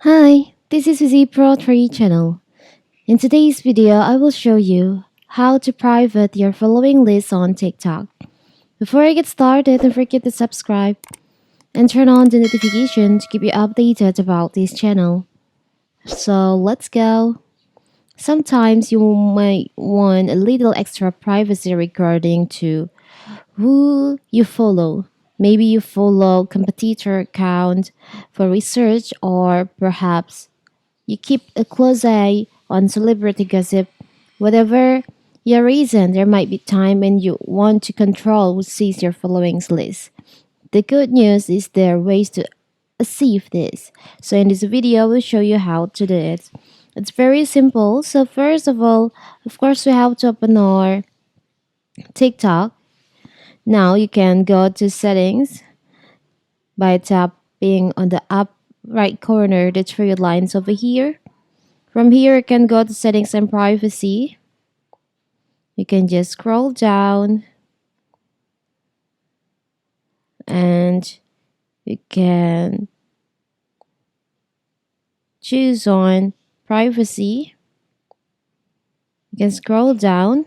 Hi, this is Vizi Pro 3 channel. In today's video, I will show you how to private your following list on TikTok. Before I get started, don't forget to subscribe and turn on the notification to keep you updated about this channel. So let's go. Sometimes you might want a little extra privacy regarding to who you follow. Maybe you follow competitor account for research, or perhaps you keep a close eye on celebrity gossip. Whatever your reason, there might be time when you want to control who sees your followings list. The good news is there are ways to achieve this. So in this video, we'll show you how to do it. It's very simple. So first of all, of course, we have to open our TikTok. Now you can go to settings by tapping on the up right corner, the three lines over here. From here, you can go to settings and privacy. You can just scroll down and you can choose on privacy. You can scroll down.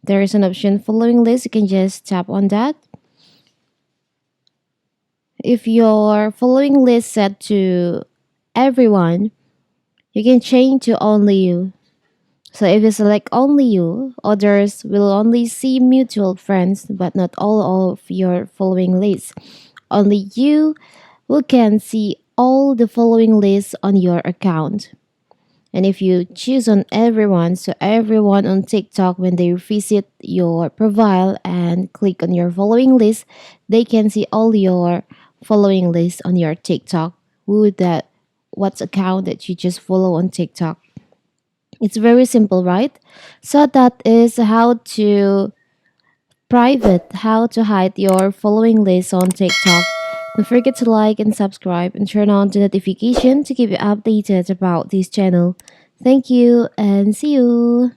There is an option following list. You can just tap on that. If your following list set to everyone, you can change to only you. So if you select only you, others will only see mutual friends but not all of your following lists. Only you who can see all the following lists on your account. And if you choose on everyone, so everyone on TikTok, when they visit your profile and click on your following list, they can see all your following lists on your TikTok. What's account that you just follow on TikTok. It's very simple, right? So that is how to how to hide your following list on TikTok. Don't forget to like and subscribe and turn on the notification to keep you updated about this channel. Thank you and see you.